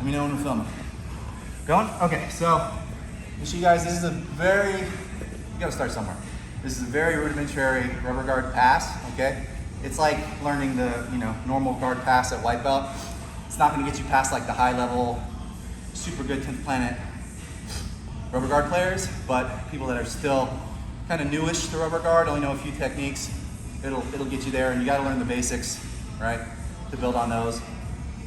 Let me know when we're filming. Going? Okay, so I'll show you guys, this is a very, you gotta start somewhere. This is a very rudimentary rubber guard pass, okay? It's like learning the, normal guard pass at white belt. It's not gonna get you past like the high level, super good 10th planet rubber guard players, but people that are still kind of newish to rubber guard, only know a few techniques, it'll get you there, and you gotta learn the basics, right? To build on those.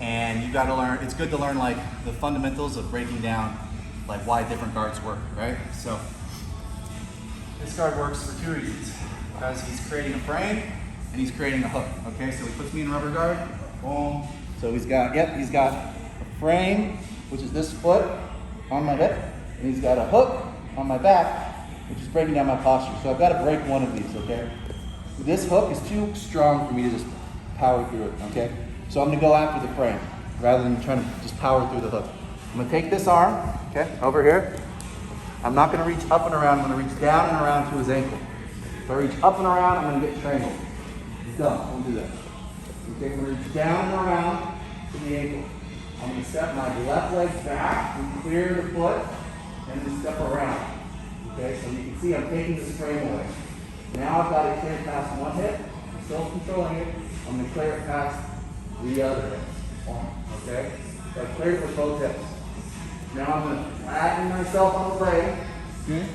And you gotta learn, it's good to learn like the fundamentals of breaking down like why different guards work, right? So this guard works for two reasons. Because he's creating a frame and he's creating a hook, okay? So he puts me in rubber guard, boom. So he's got a frame, which is this foot on my hip, and he's got a hook on my back, which is breaking down my posture. So I've got to break one of these, okay? This hook is too strong for me to just power through it, okay? So I'm gonna go after the frame rather than trying to just power through the hook. I'm gonna take this arm, okay, over here. I'm not gonna reach up and around, I'm gonna reach down and around to his ankle. If I reach up and around, I'm gonna get strangled. Dumb, don't do that. Okay, I'm gonna reach down and around to the ankle. I'm gonna step my left leg back and clear the foot and then step around. Okay, so you can see I'm taking this frame away. Now I've got it cleared past one hip, I'm still controlling it. I'm gonna clear it past the other hip. Okay, so I cleared it with both hips. Now I'm gonna flatten myself on the leg. Okay,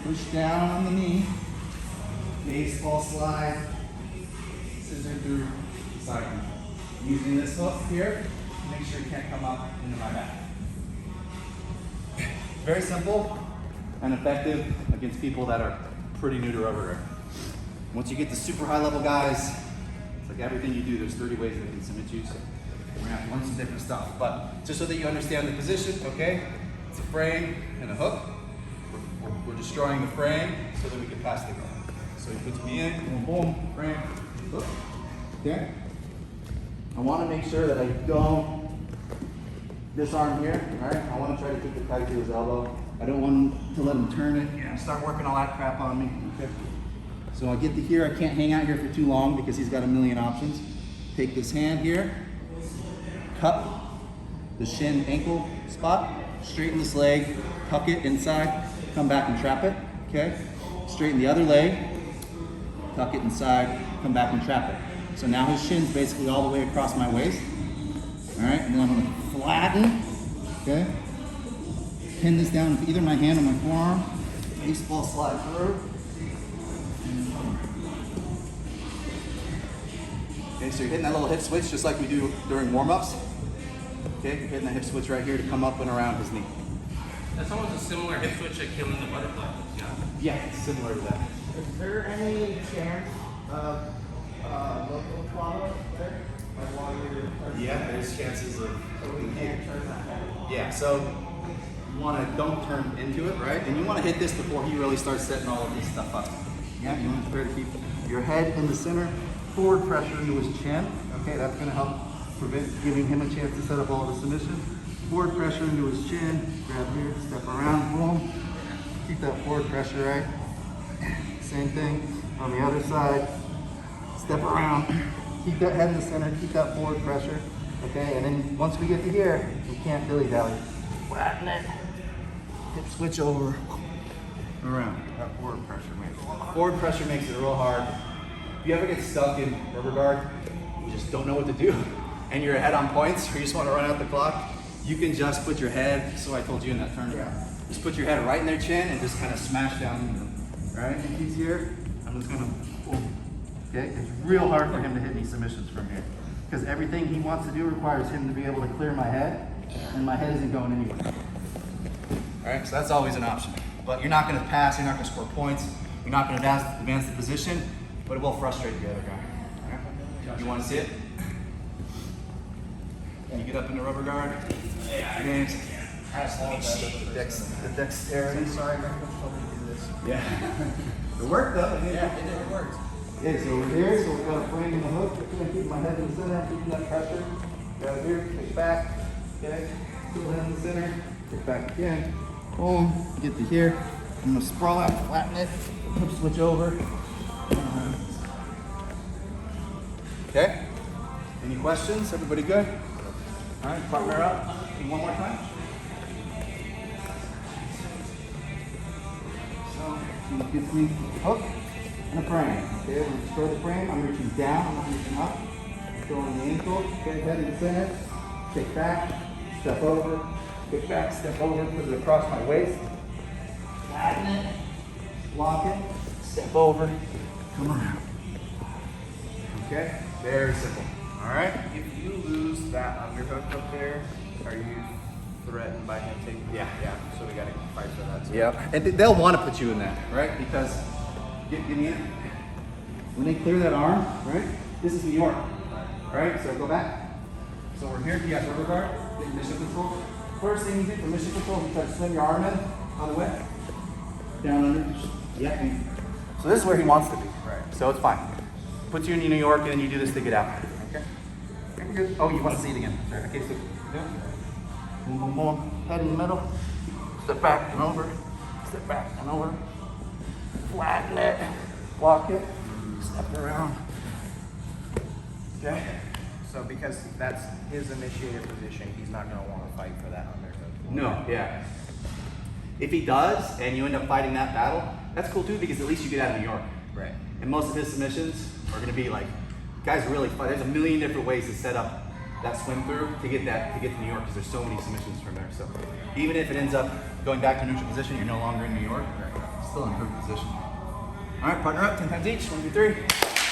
push down on the knee. Baseball slide, scissor through side control. Using this hook here to make sure it can't come up into my back. Very simple and effective against people that are pretty new to rubber guard. Once you get the super high level guys, it's like everything you do, there's 30 ways they can submit you, so we're gonna have to learn some different stuff. But just so that you understand the position, okay? It's a frame and a hook. We're destroying the frame so that we can pass the guard. So he puts me in, boom, boom, frame, hook. Okay? I want to make sure that I don't disarm here, all right? I want to try to keep it tight to his elbow. I don't want to let him turn it, start working all that crap on me, okay? So I get to here, I can't hang out here for too long because he's got a million options. Take this hand here, cup the shin ankle spot, straighten this leg, tuck it inside, come back and trap it, okay? Straighten the other leg, tuck it inside, come back and trap it. So now his shin's basically all the way across my waist. All right, and then I'm gonna flatten, okay? Pin this down with either my hand or my forearm. Baseball slide through. Okay, so you're hitting that little hip switch just like we do during warm-ups. Okay, you're hitting that hip switch right here to come up and around his knee. That's almost a similar hip switch like killing the butterfly. Yeah, it's similar to that. Is there any chance of local trauma there? Like while you're Yeah, there's chances of. so we can't turn that head? Yeah, so you want to don't turn into it, right? And you want to hit this before he really starts setting all of this stuff up. Yeah, you want to try to keep your head in the center, forward pressure into his chin. Okay, that's going to help prevent giving him a chance to set up all the submissions. Forward pressure into his chin, grab here, step around, boom. Keep that forward pressure, right? Same thing on the other side. Step around, keep that head in the center, keep that forward pressure. Okay, and then once we get to here, we can't dilly-dally. Flatten it, hip switch over, around. That forward pressure makes it real hard. If you ever get stuck in rubber guard, you just don't know what to do, and you're ahead on points, or you just want to run out the clock, you can just put your head, so I told you in that turnaround, just put your head right in their chin and just kind of smash down into them. Right, if he's here, I'm just gonna, boom. Okay, it's real hard for him to hit any submissions from here, because everything he wants to do requires him to be able to clear my head, and my head isn't going anywhere. All right, so that's always an option. But you're not gonna pass, you're not gonna score points, you're not gonna advance the position, but it will frustrate the other guy. All right? You wanna see it? Can you get up in the rubber guard? Yeah. James. The dexterity. Sorry, man, I'm supposed to do this. Yeah. It worked though. Yeah, it worked. Okay, so we're here, so we've got a frame in the hook. I'm gonna keep my head in the center, keeping that pressure. Grab here, kick back. Okay. Still head in the center. Kick back again. Boom. Get to here. I'm gonna sprawl out, flatten it. Hip switch over. Okay. Any questions? Everybody good? All right, partner up. And one more time. So, she gets me a hook and a frame. Okay, we're gonna throw the frame. I'm reaching down, I'm not reaching up. Throwing the ankle, okay, head in the center. Kick back, step over, kick back, step over, put it across my waist. Flatten it, lock it, step over, come around. Okay, very simple. All right. If you lose that underhook up there, are you threatened by him taking? Yeah. So we gotta fight for that too. Yeah, and they'll want to put you in that, right? Because give me it. When they clear that arm, right? This is New York, right? So go back. So we're here. You got rubber guard, get mission control. First thing you do for mission control, you try to swim your arm in on the way, down under. Yeah. So this is where he wants to be. Right. So it's fine. Puts you in New York, and then you do this to get out. Okay. Good. Oh, you want to see it again? Sorry. Okay. So yeah. Boom, boom, boom. Head in the middle. Step back and over. Step back and over. Flatten it. Block it. Step around. Okay. So because that's his initiated position, he's not gonna want to fight for that underhook. No. Yeah. If he does, and you end up fighting that battle, that's cool too because at least you get out of New York. Right. And most of his submissions are going to be like, guys really fight. There's a million different ways to set up that swim through to get to New York because there's so many submissions from there. So even if it ends up going back to neutral position, you're no longer in New York. Still in a good position. All right, partner up, 10 times each. 1, 2, 3.